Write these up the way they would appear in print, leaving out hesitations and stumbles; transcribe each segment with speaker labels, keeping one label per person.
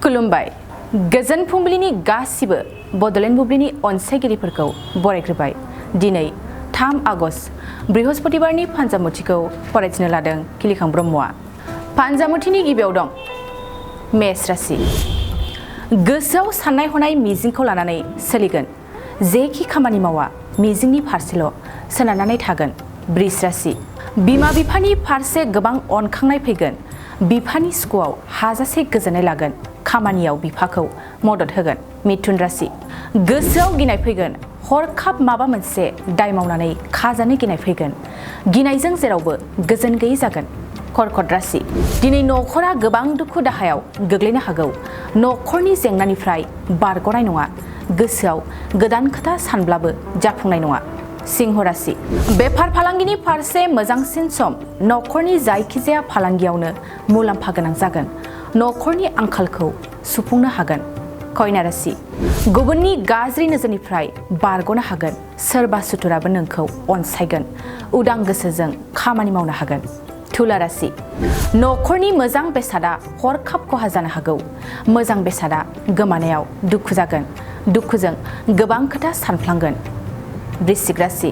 Speaker 1: खुलुमबाय गोजोन फुंबिलिनि गासिबो बडलेण्ड बुब्लिनि अनसायगिरिफोरखौ बरायग्रोबाय। दिनै 3 आगस्ट बृहस्पतिबारनि फान्जामुथिखौ फरायथिनो लादों खिलिखां ब्रह्मआ। फान्जामुथिनि गिबियाव दं मेष राशि। गोसोआव साननाय हनाय मिजिंखौ लानानै सोलिगोन। जेखि खामानि मावा मिजिंनि फारसेल' सोनारनानै थागोन। बृष राशि। बिमा बिफानि फारसे गोबां अनखांनाय फैगोन। बिफानि सुखुआव हाजासे गोजोननाय लागोन। खामानियाव बिफाखौ मदद होगोन। मिथुन राशि। गोसोआव गिनाय फैगोन। हरखाब माबा मोनसे दाय मावनानै खाजानो गिनाय फैगोन। गिनायजों जेरावबो गोजोन गैयै जागोन। कर्कट राशि। दिनै न'खरा गोबां दुखु दाहायाव गोग्लैनो हागौ। न'खरनि जेंनानिफ्राय बारग'नाय नङा। गोसोआव गोदान खोथा सानब्लाबो जाफुंनाय नङा। सिंह राशि। बेफार फालांगिनि फारसे मोजांसिन सम। न'खरनि जायखिजाया फालांगियावनो मुलाम्फा गोनां जागोन। न'खरनि आंखालखौ सुफुंनो हागोन। कन्या राशि। गुबुननि गाज्रि नोजोरनिफ्राय बारग'नो हागोन। सोरबा सुथुराबो नोंखौ अनसायगोन। उदां गोसोजों खामानि मावनो हागोन। तुला राशि। न'खरनि मोजां बेसादा हरखाब खहा जानो हागौ। मोजां बेसादा गोमानायाव दुखु जागोन। दुखुजों गोबां खोथा सानफ्लांगोन। वृश्चिक राशि।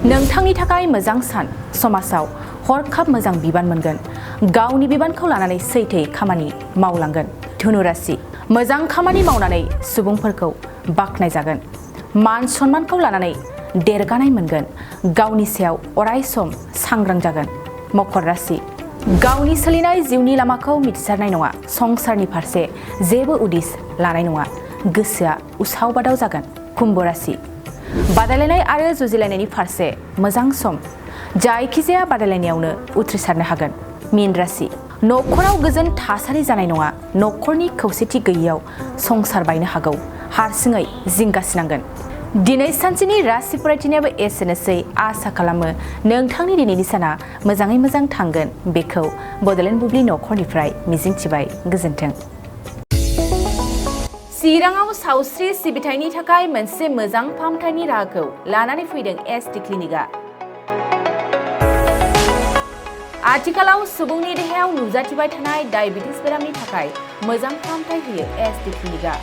Speaker 1: नोंथांनि थाखाय मोजां सान। समाजाव हरखाब मोजां बिबान मोनगोन। गावनि बिबानखौ लानानै सैथोयै खामानि मावलांगोन। धनु राशि। मोजां खामानि मावनानै सुबुंफोरखौ बाख्नायजागोन। मान सन्मानखौ लानानै देरगानाय मोनगोन। गावनि सायाव अराय सम सांग्रां जागोन। मकर राशि। गावनि सोलिनाय जिउनि लामाखौ मिथिसारनाय नङा। संसारनि फारसे जेबो उदिस लानाय नङा। गोसोआ उसाव बादाव जागोन। कुम्भ राशि। बादायलायनाय आरो जुजिलायनायनि फारसे मोजां सम। जायखिजाया बादायलायनायावनो उथ्रिसारनो हागोन। मीन राशि। न'खराव गोजोन थासारि जानाय नङा। न'खरनि खौसेथि गैयैयाव संसार बायनो हागौ। हारसिङै जिंगासिनांगोन। दिनै सानसेनि राशि फरायथिनायाबो एसेनोसै। आसा खालामो नोंथांनि दिनैनि साना मोजाङै मोजां थांगोन। बेखौ बडलेण्ड बुब्लि न'खरनिफ्राय मिजिंथिबाय। गोजोन्थों। चिराङाव सावस्रि सिबिथायनि थाखाय मोनसे मोजां फाहामथायनि राहाखौ लानानै फैदों एसटि क्लिनिकआ। आथिखालाव सुबुंनि देहायाव नुजाथिबाय थानाय डायबिटिस बेरामनि थाखाय मोजां फाहामथाय होयो एसटि क्लिनिकआ।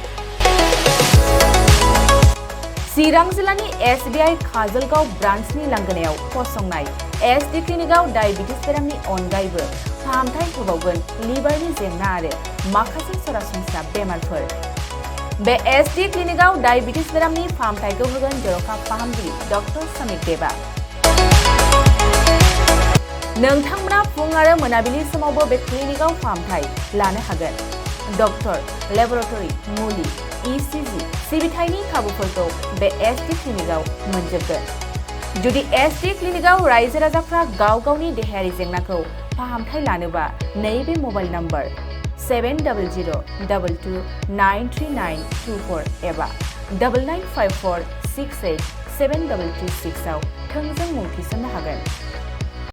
Speaker 1: चिरां जिल्लानि SBI काजलगाव ब्रान्चनि लांगोनायाव फसंनाय एसटि क्लिनिकआव डायबिटिस बेरामनि अनगायैबो फाहामथाय होबावगोन लिभारनि जेंना आरो माखासे सरासनस्रा बेमारफोर। बे एसटि क्लिनिकआव डायबिटिस बेरामनि फाहामथायखौ होगोन जर'खा फाहामगिरि डक्टर समिक देबा। नोंथांमोना फुं आरो मोनाबिलि समावबो बे क्लिनिकआव फाहामथाय लानो हागोन। डक्टर, लेबरेटरि, मुलि, ECG सिबिथायनि खाबुफोरखौ बे एसटि क्लिनिकआव मोनजोबगोन। जुदि एसटि क्लिनिकआव रायजो राजाफ्रा गाव गावनि देहायारि जेंनाखौ फाहामथाय लानोबा नैबे मबाइल नम्बर 7002293924 एबा 9954687226 आव थोंजों मुं थिसननो हागोन।